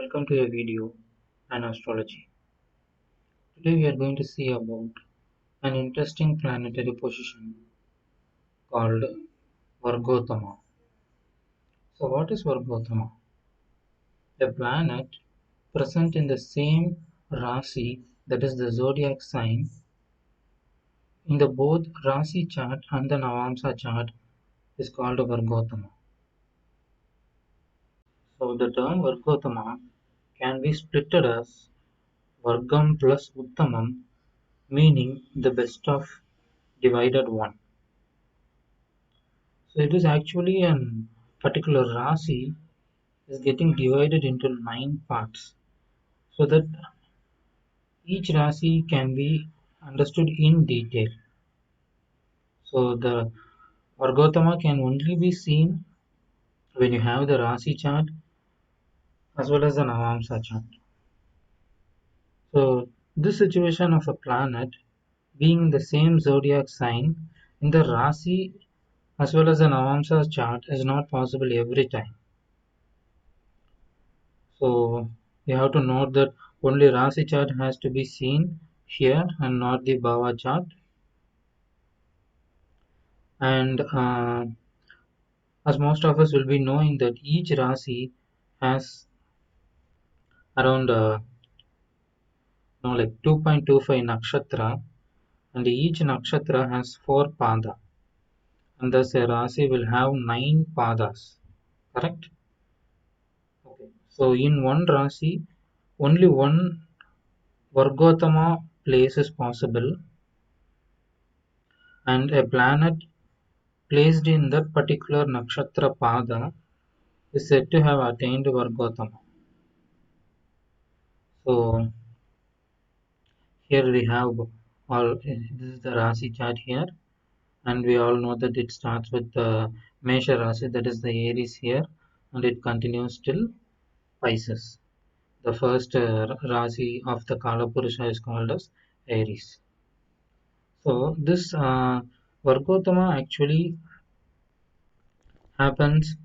Welcome to a video on astrology. Today we are going to see about an interesting planetary position called Vargotthama. So what is Vargotthama? A planet present in the same Rasi, that is the zodiac sign, in the both Rasi chart and the Navamsa chart is called Vargotthama. So the term Vargotthama can be splitted as Vargam plus Uttamam, meaning the best of divided one. So it is actually a particular Rasi is getting divided into 9 parts so that each Rasi can be understood in detail. So the Vargotthama can only be seen when you have the Rasi chart as well as the Navamsa chart. So this situation of a planet being in the same zodiac sign in the Rasi as well as the Navamsa chart is not possible every time. So you have to note that only Rasi chart has to be seen here and not the Bhava chart. And as most of us will be knowing that each Rasi has around like 2.25 nakshatra, and each nakshatra has 4 pada, and thus a Rasi will have 9 padas. Correct? Okay. So in one Rasi, only one Vargotthama place is possible, and a planet placed in that particular nakshatra pada is said to have attained Vargotthama. So here we have all this is the Rasi chart here, and we all know that it starts with the Mesha Rasi, that is the Aries here, and it continues till Pisces. The first Rasi of the Kala Purusha is called as Aries. So this Vargotthama actually happens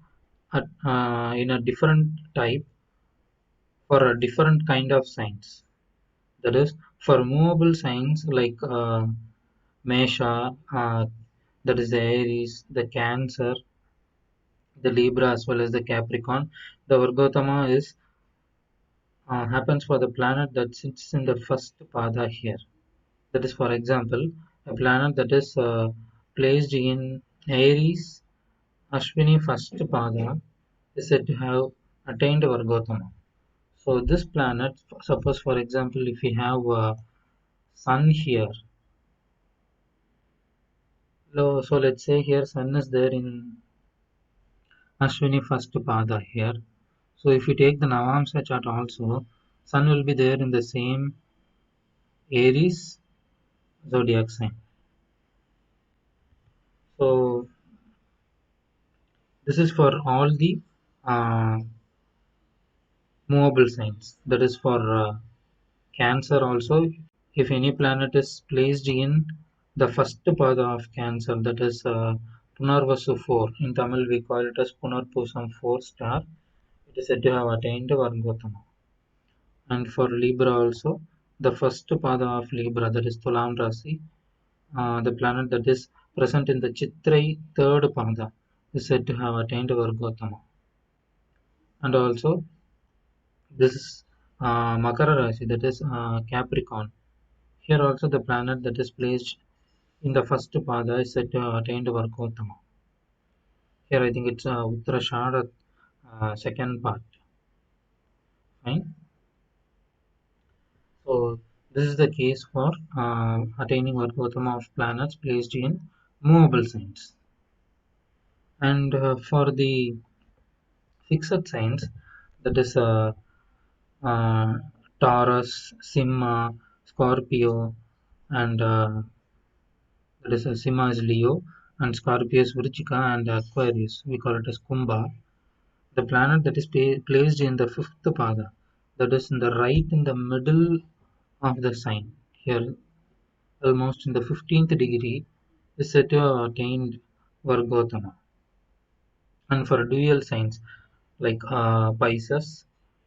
in a different type for a different kind of signs. That is, for movable signs like Mesha, that is the Aries, the Cancer, the Libra, as well as the Capricorn, the Vargotthama is happens for the planet that sits in the first pada here. That is, for example, a planet that is placed in Aries, Ashwini first pada is said to have attained Vargotthama. So this planet, suppose for example, if we have Sun here, so let's say here Sun is there in Ashwini first pada here. So if you take the Navamsa chart also, Sun will be there in the same Aries zodiac sign. So this is for all the uh, movable signs. That is for Cancer also. If any planet is placed in the first pada of Cancer, that is Punarvasu 4. In Tamil we call it as Punarpusam 4 star. It is said to have attained Vargotthama. And for Libra also, the first pada of Libra, that is Tulam Rasi, the planet that is present in the Chitrai third pada is said to have attained Vargotthama. And also this Makara Rasi, that is Capricorn. Here also the planet that is placed in the first pada is said to have attained Vargotthama. Here I think it's Uttarashada second part. Fine. So this is the case for attaining Vargotthama of planets placed in movable signs. And for the fixed signs, that is uh, Taurus, Simha, Scorpio, and that is Simha is Leo, and Scorpio is Vrichika, and Aquarius, we call it as Kumbha. The planet that is placed in the fifth pada, that is in the right in the middle of the sign, here almost in the 15th degree, is said to have attained Vargotthama. And for dual signs like Pisces,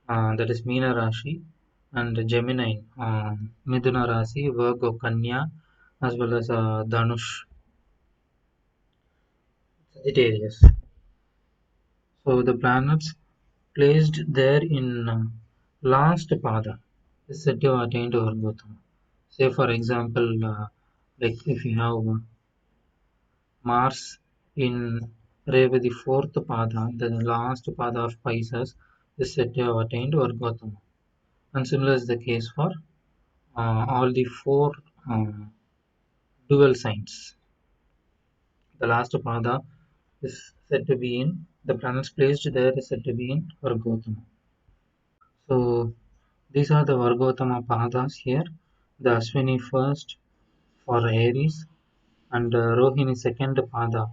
that is Meena Rashi, and Gemini, Midhuna Rashi, Virgo, Kanya, as well as Dhanush, Sagittarius. So the planets placed there in last pada is said to have attained Vargotthama. Say for example, like if you have Mars in Revati fourth pada, the last pada of Pisces is said to have attained Vargotthama. And similar is the case for all the four uh, dual signs. The last pada is said to be in the planets placed there is said to be in Vargotthama. So these are the Vargotthama padas here. The Ashwini first for Aries, and Rohini second pada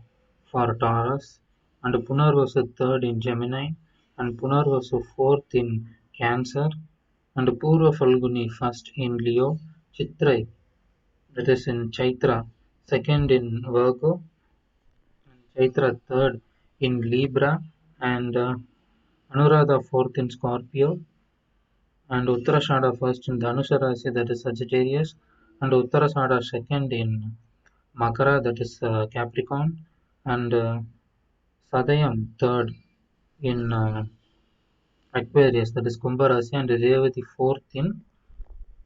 for Taurus, and Punarvasu third in Gemini, and Punarvasu fourth in Cancer, and Purva Falguni first in Leo, Chitrai, that is in Chaitra, second in Virgo, and Chaitra third in Libra, and Anuradha fourth in Scorpio, and Uttarashada first in Dhanusha Rasi, that is Sagittarius, and Uttarashada second in Makara, that is Capricorn, and Sadayam third in Aquarius, that is Kumbha Rasi, and Revati fourth in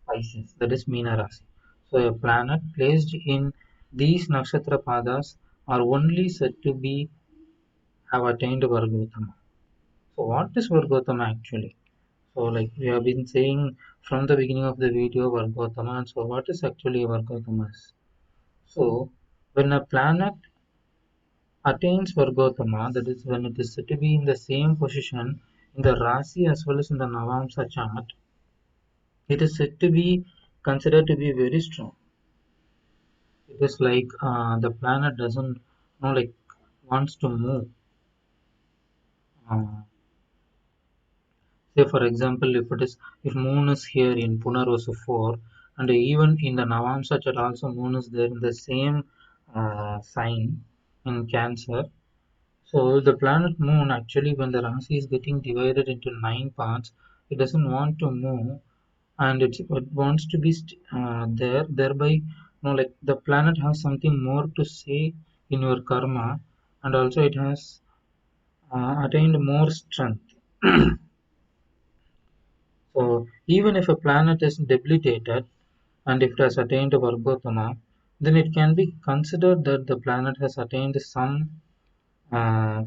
Pisces, that is Meena Rasi. So a planet placed in these nakshatra padas are only said to be have attained Vargotama. So what is Vargotama actually? So like we have been saying from the beginning of the video Vargotama, and so what is actually Vargotama? So when a planet attains Vargotama, that is when it is said to be in the same position in the Rasi as well as in the Navamsa chart, it is said to be considered to be very strong. It is like the planet doesn't like wants to move. Uh, Say for example, if Moon is here in Punarvasu 4, and even in the Navamsa chart also Moon is there in the same sign in Cancer. So the planet Moon actually, when the Rasi is getting divided into 9 parts, it doesn't want to move, and it wants to be there. Thereby, like the planet has something more to say in your karma, and also it has attained more strength. So even if a planet is debilitated, and if it has attained Vargotama, then it can be considered that the planet has attained some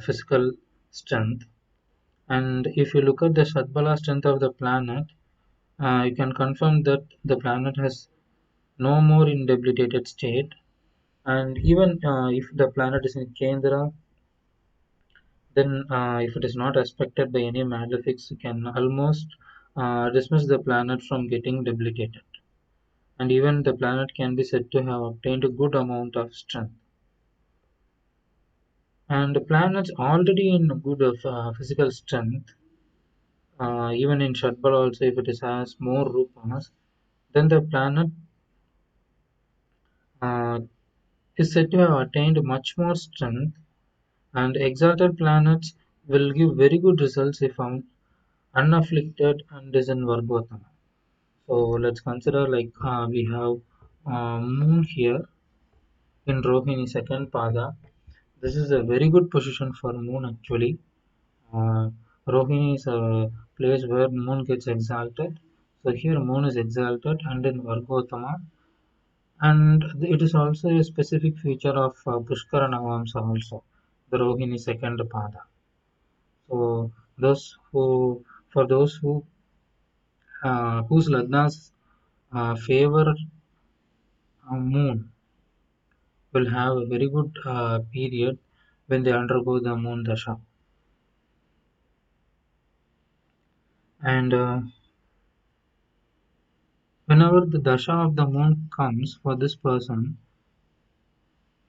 physical strength. And if you look at the Shadbala strength of the planet, you can confirm that the planet has no more in debilitated state. And even if the planet is in Kendra, then if it is not affected by any malefics, you can almost dismiss the planet from getting debilitated. And even the planet can be said to have obtained a good amount of strength. And the planets already in good of physical strength, even in Shadbala also, if it is, has more rupas, then the planet uh, is said to have attained much more strength, and exalted planets will give very good results if found unafflicted and is in Vargotama. So let's consider like we have Moon here in Rohini second pada. This is a very good position for Moon actually. Uh, Rohini is a place where Moon gets exalted. So here Moon is exalted and in Vargotama, and it is also a specific feature of Pushkara Navamsa also, the Rohini second pada. So those who, for those whose lagnas favor Moon will have a very good period when they undergo the Moon Dasha. And whenever the Dasha of the Moon comes for this person,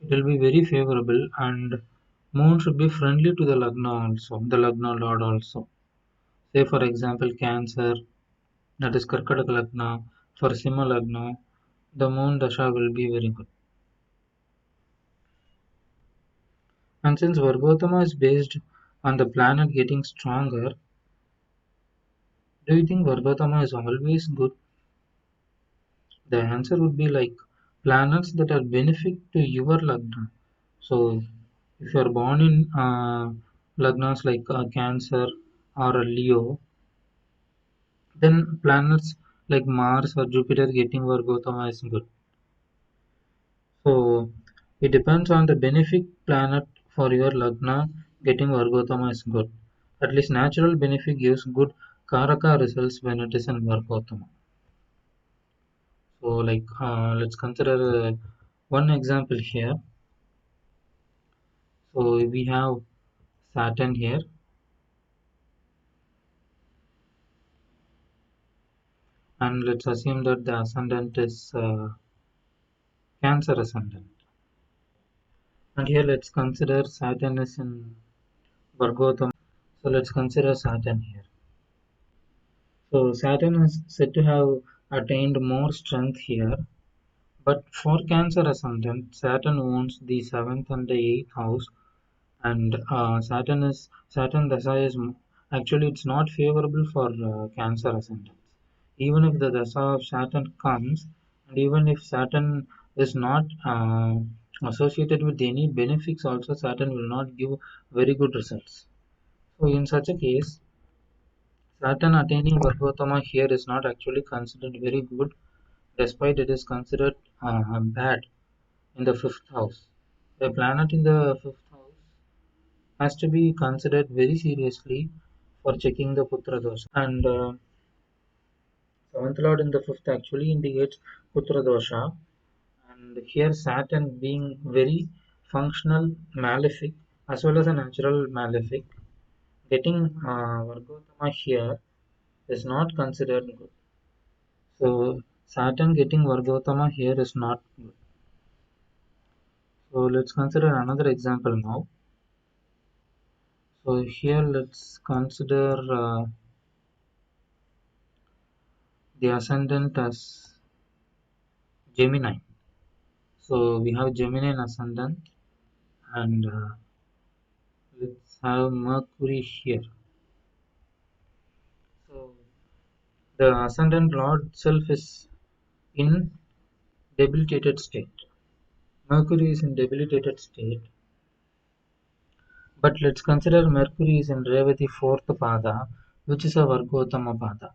it will be very favorable, and Moon should be friendly to the Lagna also, the Lagna Lord also. Say for example, Cancer, that is Karkataka Lagna, for Simha Lagna, the Moon Dasha will be very good. And since Vargotama is based on the planet getting stronger, Do you think Vargotthama is always good? The answer would be like planets that are benefic to your lagna. So if you are born in lagnas like Cancer or a Leo, then planets like Mars or Jupiter getting Vargotthama is good. So it depends on the benefic planet for your lagna getting Vargotthama is good. At least natural benefic gives good Karaka results when it is in Vargotthama. So like let's consider one example here. So we have Saturn here, and let's assume that the ascendant is Cancer ascendant. And here let's consider Saturn is in Vargotham. So let's consider Saturn here. So Saturn is said to have attained more strength here, but for Cancer ascendant, Saturn owns the seventh and the eighth house, and Saturn Dasa is actually it's not favorable for Cancer ascendants. Even if the Dasa of Saturn comes, and even if Saturn is not associated with any benefics, also Saturn will not give very good results. So in such a case, Saturn attaining Vargotama here is not actually considered very good, despite it is considered bad in the fifth house. The planet in the fifth house has to be considered very seriously for checking the Putra dosha. And seventh lord in the fifth actually indicates Putra dosha. And here Saturn being very functional malefic as well as a natural malefic, getting Vargotama here is not considered good. So Saturn getting Vargotama here is not good. So let's consider another example now. So here let's consider the ascendant as Gemini. So we have Gemini in ascendant, and let's have Mercury here. So the ascendant lord itself is in debilitated state. Mercury is in debilitated state, but let's consider Mercury is in Revati fourth pada, which is a Vargottama pada.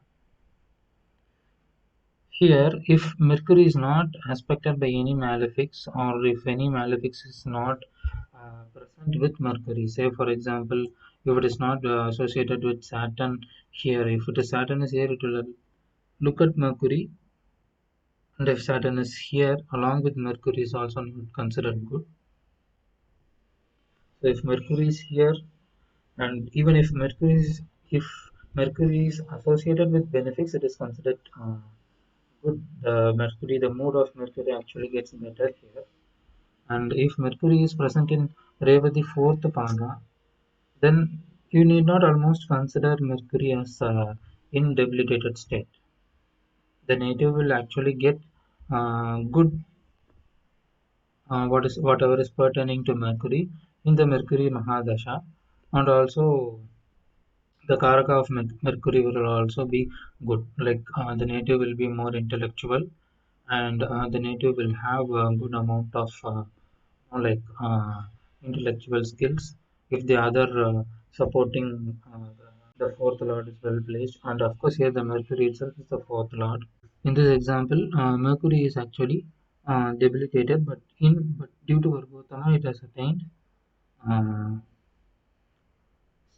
Here, if Mercury is not aspected by any malefics, or if any malefics is not present with Mercury, say for example, if it is not associated with Saturn here, if it is Saturn is here, it will look at Mercury, and if Saturn is here, along with Mercury is also not considered good. So if Mercury is here, and even if Mercury is associated with benefics, it is considered good. The mood of Mercury actually gets better here. And if Mercury is present in Revati fourth pada, then you need not almost consider Mercury as in debilitated state. The native will actually get good whatever is pertaining to Mercury in the Mercury Mahadasha, and also the Karaka of Mercury will also be good. Like the native will be more intellectual, and the native will have a good amount of like intellectual skills if the other supporting the fourth lord is well placed. And of course here the Mercury itself is the fourth lord. In this example, Mercury is actually debilitated, but due to Vargotama it has attained uh,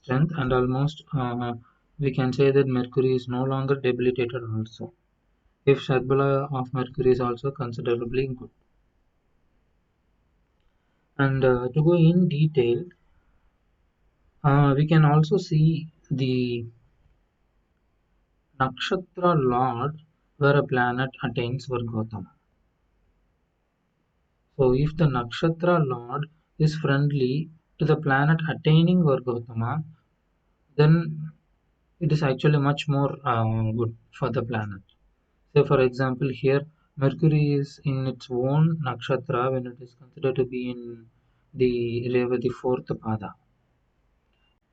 strength, and almost we can say that Mercury is no longer debilitated also, if Shadbala of Mercury is also considerably good. And to go in detail, we can also see the nakshatra lord where a planet attains Vargotama. So if the nakshatra lord is friendly to the planet attaining Vargotama, then it is actually much more good for the planet. Say for example here Mercury is in its own nakshatra when it is considered to be in the Revati fourth pada.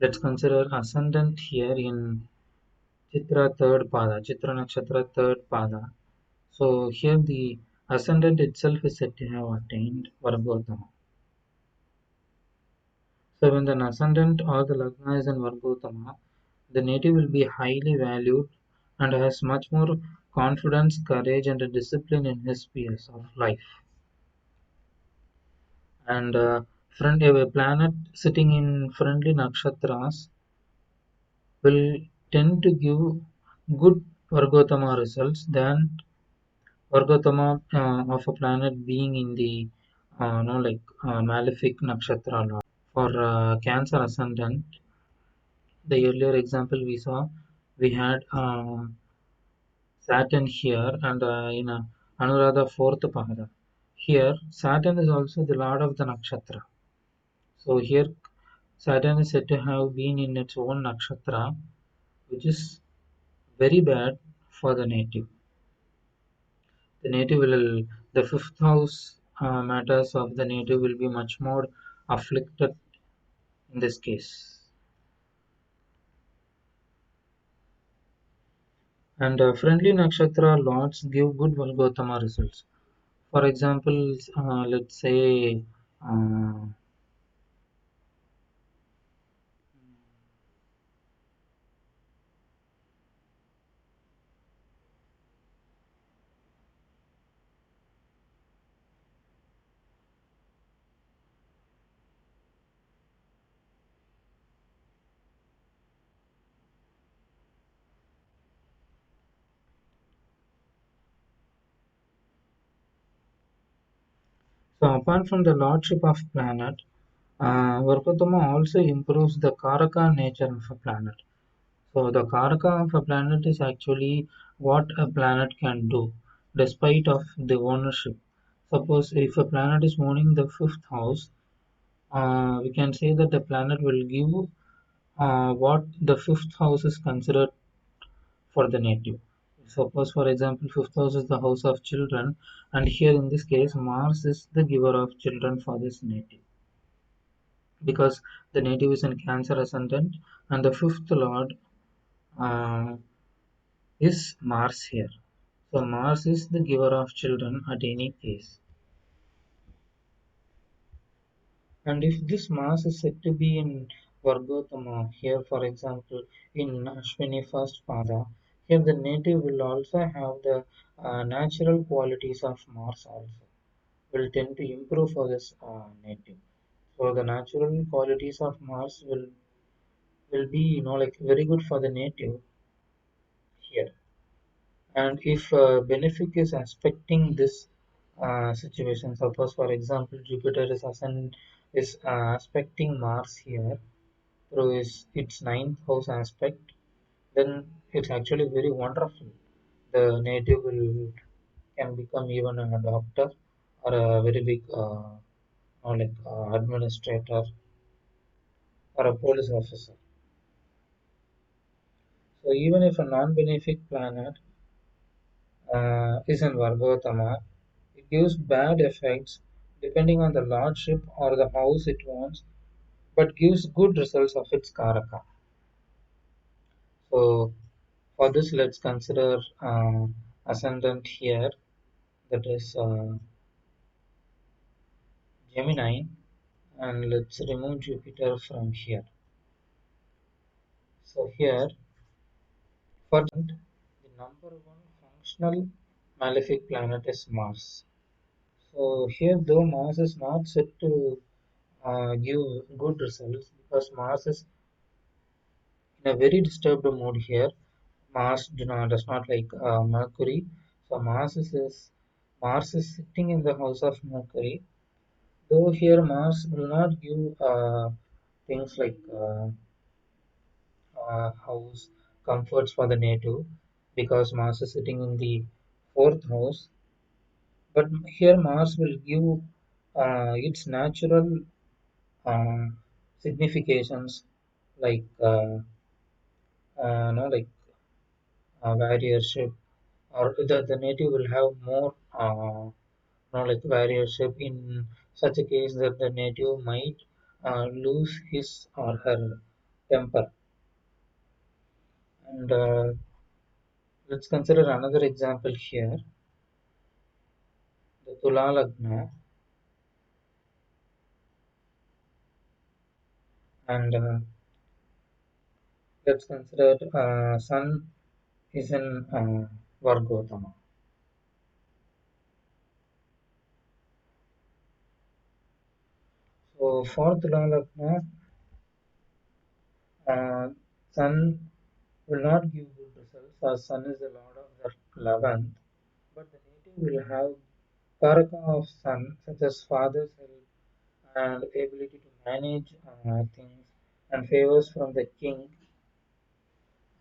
Let's consider ascendant here in Chitra third pada, Chitra Nakshatra third pada. So here the ascendant itself is said to have attained Vargotthama. So when the ascendant or the lagna is in Vargotthama, the native will be highly valued and has much more confidence, courage, and a discipline in his spheres of life. And a planet sitting in friendly nakshatras will tend to give good Vargotama results than Vargotama of a planet being in the malefic nakshatra lot. For Cancer ascendant, the earlier example we saw, we had Saturn here and in Anuradha fourth pada. Here, Saturn is also the lord of the nakshatra. So here, Saturn is said to have been in its own nakshatra, which is very bad for the native. The native will, the fifth house matters of the native will be much more afflicted in this case. And friendly nakshatra lords give good Valgotama results. For example, let's say so apart from the lordship of planet, Vargotama also improves the Karaka nature of a planet. So the Karaka of a planet is actually what a planet can do, despite of the ownership. Suppose if a planet is owning the fifth house, we can say that the planet will give what the fifth house is considered for the native. Suppose, for example, fifth house is the house of children, and here in this case, Mars is the giver of children for this native because the native is in Cancer ascendant, and the fifth lord uh, is Mars here. So Mars is the giver of children at any case. And if this Mars is said to be in Vargotama, here for example in Ashwini first pada, here the native will also have the natural qualities of Mars also, will tend to improve for this native. So the natural qualities of Mars will be like very good for the native here. And if benefic is aspecting this situation, suppose for example Jupiter is aspecting Mars here through its ninth house aspect, then it's actually very wonderful. The native will can become even a doctor or a very big administrator or a police officer. So even if a non-benefic planet is in Vargotama, it gives bad effects depending on the lordship or the house it wants, but gives good results of its Karaka. So for this, let's consider ascendant here, that is Gemini, and let's remove Jupiter from here. So here, for the number one functional malefic planet is Mars. So here, though Mars is not said to give good results because Mars is in a very disturbed mood here. Mars does not like Mercury. So Mars is sitting in the house of Mercury. Though here Mars will not give things like house comforts for the native because Mars is sitting in the fourth house. But here Mars will give its natural uh, significations like like warriorship, or the native will have more like warriorship in such a case that the native might lose his or her temper. And let's consider another example here, the Tula Lagna. And let's consider Sun is in Vargotthama. So for Tula Lagna, uh, Sun will not give good results as Sun is the Lord of the 11th, but the native will have Karaka of Sun, such as father's help and ability to manage things and favors from the king,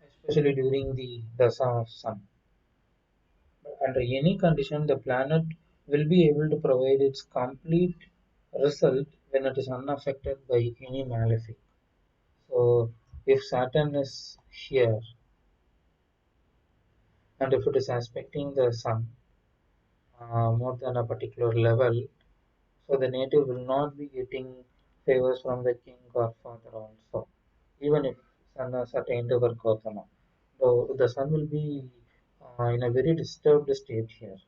especially during the Dasa of Sun. But under any condition, the planet will be able to provide its complete result when it is unaffected by any malefic. So, if Saturn is here and if it is aspecting the Sun more than a particular level, so the native will not be getting favors from the king or father also, even if Sun has attained over Gautama. So the Sun will be in a very disturbed state here.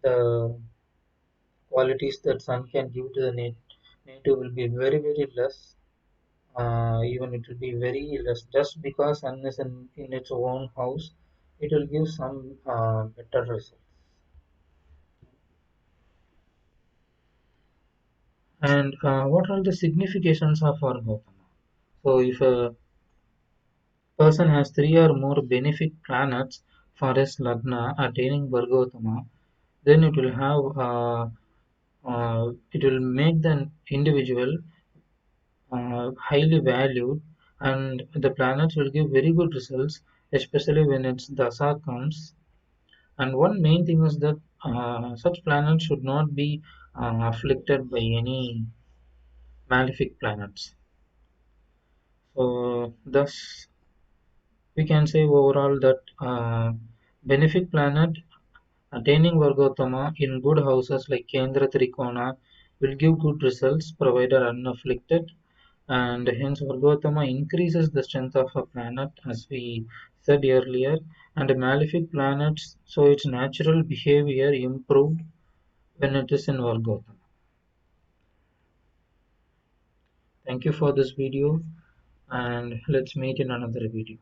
The qualities that Sun can give to the native will be very, very less. Even it will be very less. Just because Sun is in its own house, it will give some better results. And what are the significations of Vargotama? So if a person has three or more benefic planets for his lagna attaining Vargotama, then it will make the individual highly valued, and the planets will give very good results, especially when its dasa comes. And one main thing is that such planets should not be afflicted by any malefic planets. So thus we can say overall that benefic planet attaining Vargotama in good houses like Kendra Trikona will give good results provided unafflicted, and hence Vargotama increases the strength of a planet as we said earlier, and malefic planets so its natural behavior improved when it is in Vargotama. Thank you for this video, and let's meet in another video.